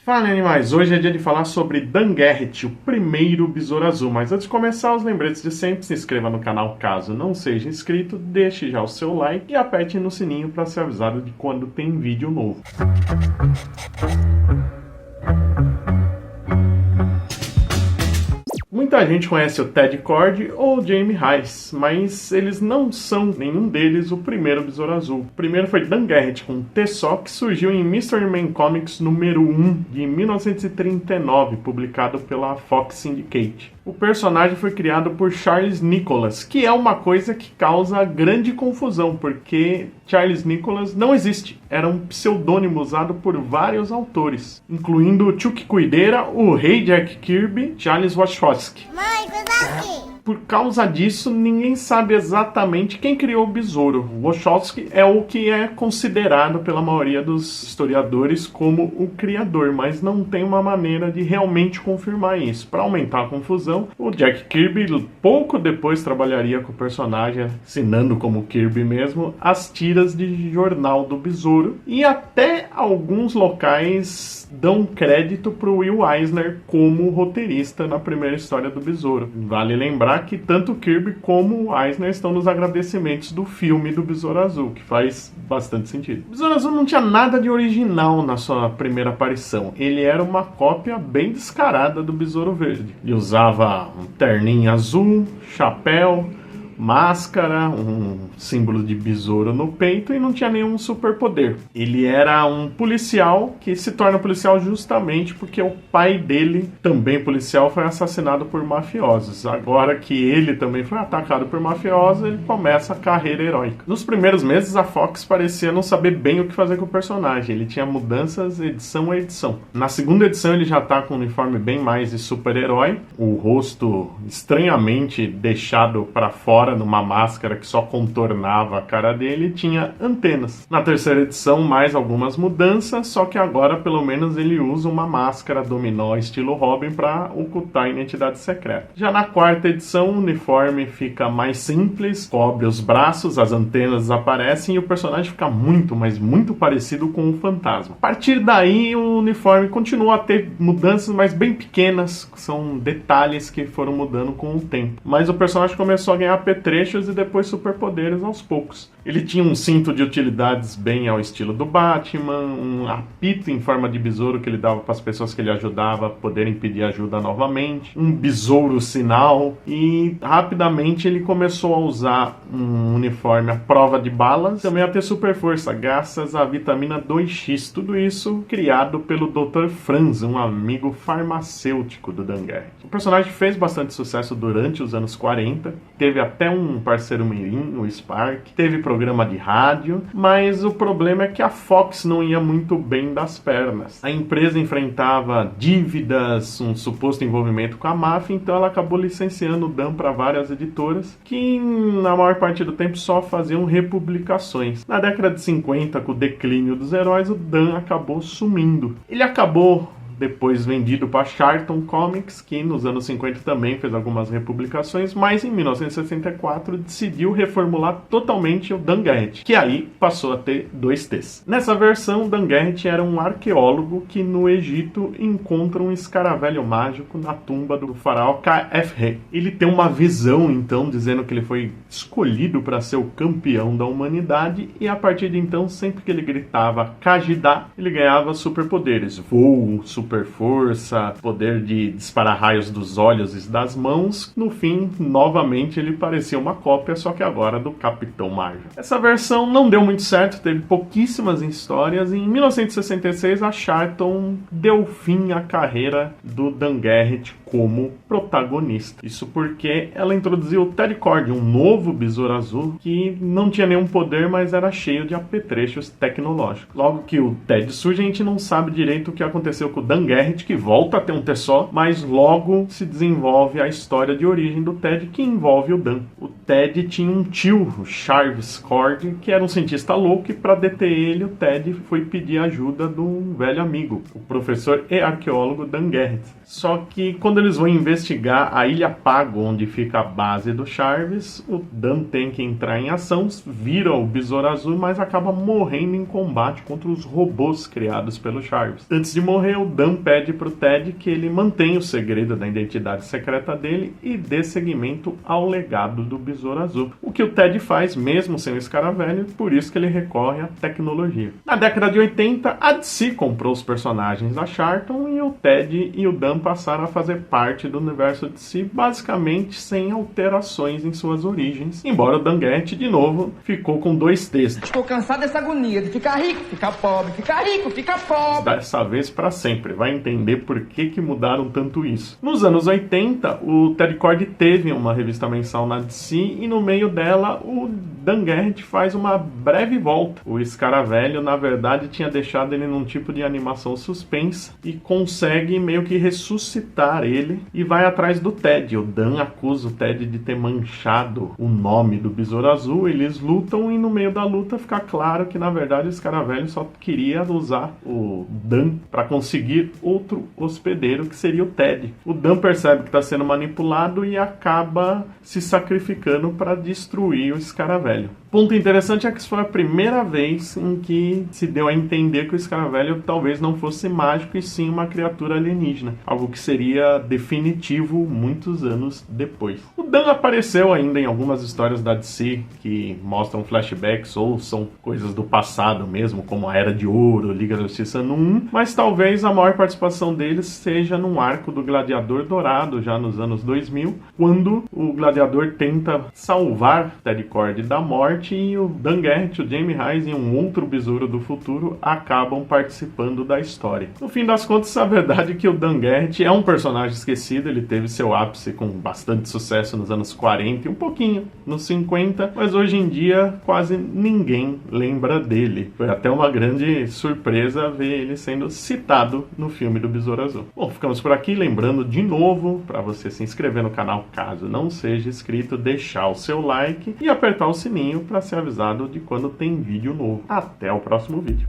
Fala, animais! Hoje é dia de falar sobre Dan Garrett, o primeiro Besouro Azul. Mas antes de começar, os lembretes de sempre: se inscreva no canal caso não seja inscrito, deixe já o seu like e aperte no sininho para ser avisado de quando tem vídeo novo. Muita gente conhece o Ted Kord ou o Jamie Rice, mas eles não são, nenhum deles, o primeiro Besouro Azul. O primeiro foi Dan Garrett com T-Só, que surgiu em Mystery Man Comics número 1, de 1939, publicado pela Fox Syndicate. O personagem foi criado por Charles Nicholas, que é uma coisa que causa grande confusão, porque Charles Nicholas não existe. Era um pseudônimo usado por vários autores, incluindo Chuck Cuideira, o Rei Jack Kirby, Charles Wachowski. Por causa disso, ninguém sabe exatamente quem criou o besouro. Wachowski é o que é considerado pela maioria dos historiadores como o criador, mas não tem uma maneira de realmente confirmar isso. Para aumentar a confusão, o Jack Kirby pouco depois trabalharia com o personagem, assinando como Kirby mesmo, as tiras de jornal do besouro, e até alguns locais dão crédito para o Will Eisner como roteirista na primeira história do besouro. Vale lembrar que tanto o Kirby como o Eisner estão nos agradecimentos do filme do Besouro Azul, que faz bastante sentido. O Besouro Azul não tinha nada de original na sua primeira aparição. Ele era uma cópia bem descarada do Besouro Verde. Ele usava um terninho azul, chapéu, máscara, um símbolo de besouro no peito e não tinha nenhum superpoder. Ele era um policial que se torna policial justamente porque o pai dele, também policial, foi assassinado por mafiosos. Agora que ele também foi atacado por mafiosos, ele começa a carreira heróica. Nos primeiros meses, a Fox parecia não saber bem o que fazer com o personagem. Ele tinha mudanças edição a edição. Na segunda edição, ele já tá com um uniforme bem mais de super-herói, o rosto estranhamente deixado para fora numa máscara que só contornava a cara dele, tinha antenas. Na terceira edição, mais algumas mudanças, só que agora pelo menos ele usa uma máscara dominó estilo Robin para ocultar a identidade secreta. Já na quarta edição, o uniforme fica mais simples, cobre os braços, as antenas desaparecem e o personagem fica muito, mas muito parecido com o Fantasma. A partir daí, o uniforme continua a ter mudanças, mas bem pequenas, são detalhes que foram mudando com o tempo. Mas o personagem começou a ganhar trechos e depois superpoderes aos poucos. Ele tinha um cinto de utilidades bem ao estilo do Batman, um apito em forma de besouro que ele dava para as pessoas que ele ajudava poderem pedir ajuda novamente, um besouro sinal, e rapidamente ele começou a usar um uniforme à prova de balas, também a ter super força, graças à vitamina 2X, tudo isso criado pelo Dr. Franz, um amigo farmacêutico do Dan Garrett. O personagem fez bastante sucesso durante os anos 40, teve até um parceiro mirim, o Spark, teve programa de rádio, mas o problema é que a Fox não ia muito bem das pernas. A empresa enfrentava dívidas, um suposto envolvimento com a máfia, então ela acabou licenciando o Dan para várias editoras, que na maior parte do tempo só faziam republicações. Na década de 50, com o declínio dos heróis, o Dan acabou sumindo. Ele acabou depois vendido para Charlton Comics, que nos anos 50 também fez algumas republicações, mas em 1964 decidiu reformular totalmente o Dan Garrett, que aí passou a ter 2 T's. Nessa versão, Dan Garrett era um arqueólogo que no Egito encontra um escaravelho mágico na tumba do faraó Khafre. Ele tem uma visão, então, dizendo que ele foi escolhido para ser o campeão da humanidade, e a partir de então, sempre que ele gritava Kajida, ele ganhava superpoderes, voo, super força, poder de disparar raios dos olhos e das mãos. No fim, novamente, ele parecia uma cópia, só que agora do Capitão Marvel. Essa versão não deu muito certo, teve pouquíssimas histórias, e em 1966 a Charlton deu fim à carreira do Dan Garrett como protagonista. Isso porque ela introduziu o Ted Kord, um novo Besouro Azul, que não tinha nenhum poder, mas era cheio de apetrechos tecnológicos. Logo que o Ted surge, a gente não sabe direito o que aconteceu com o Dan Garrett, que volta a ter um T-Só, mas logo se desenvolve a história de origem do Ted, que envolve o Dan. O Ted tinha um tio, o Charles Kord, que era um cientista louco, e para deter ele, o Ted foi pedir ajuda de um velho amigo, o professor e arqueólogo Dan Garrett. Só que quando eles vão investigar a Ilha Pago, onde fica a base do Charves, o Dan tem que entrar em ação, vira o Besouro Azul, mas acaba morrendo em combate contra os robôs criados pelo Charves. Antes de morrer, o Dan pede pro Ted que ele mantenha o segredo da identidade secreta dele e dê seguimento ao legado do Besouro Azul. O que o Ted faz, mesmo sem o Escaravelho, por isso que ele recorre à tecnologia. Na década de 80, a DC comprou os personagens da Charlton e o Ted e o Dan passaram a fazer parte do universo DC, basicamente sem alterações em suas origens, embora o Dan Garrett, de novo, ficou com 2 textos. Estou cansado dessa agonia de ficar rico, ficar pobre, ficar rico, ficar pobre. Dessa vez para sempre, vai entender por que mudaram tanto isso. Nos anos 80, o Ted Kord teve uma revista mensal na DC e no meio dela o Dan Garrett faz uma breve volta. O Escaravelho, na verdade, tinha deixado ele num tipo de animação suspensa e consegue meio que ressuscitar ele e vai atrás do Ted. O Dan acusa o Ted de ter manchado o nome do Besouro Azul, eles lutam e no meio da luta fica claro que na verdade o Escaravelho só queria usar o Dan para conseguir outro hospedeiro, que seria o Ted. O Dan percebe que está sendo manipulado e acaba se sacrificando para destruir o Escaravelho. Ponto interessante é que isso foi a primeira vez em que se deu a entender que o Escaravelho talvez não fosse mágico e sim uma criatura alienígena, algo que seria definitivo muitos anos depois. O Dan apareceu ainda em algumas histórias da DC que mostram flashbacks ou são coisas do passado mesmo, como a Era de Ouro, Liga da Justiça no 1, mas talvez a maior participação deles seja num arco do Gladiador Dourado, já nos anos 2000, quando o Gladiador tenta salvar Ted Kord da morte e o Dan Garrett, o Jamie Hayes e um outro besouro do futuro acabam participando da história. No fim das contas, a verdade é que o Dan Garrett é um personagem esquecido, ele teve seu ápice com bastante sucesso nos anos 40 e um pouquinho nos 50, mas hoje em dia quase ninguém lembra dele. Foi até uma grande surpresa ver ele sendo citado no filme do Besouro Azul. Bom, ficamos por aqui, lembrando de novo para você se inscrever no canal caso não seja inscrito, deixar o seu like e apertar o sininho para ser avisado de quando tem vídeo novo. Até o próximo vídeo.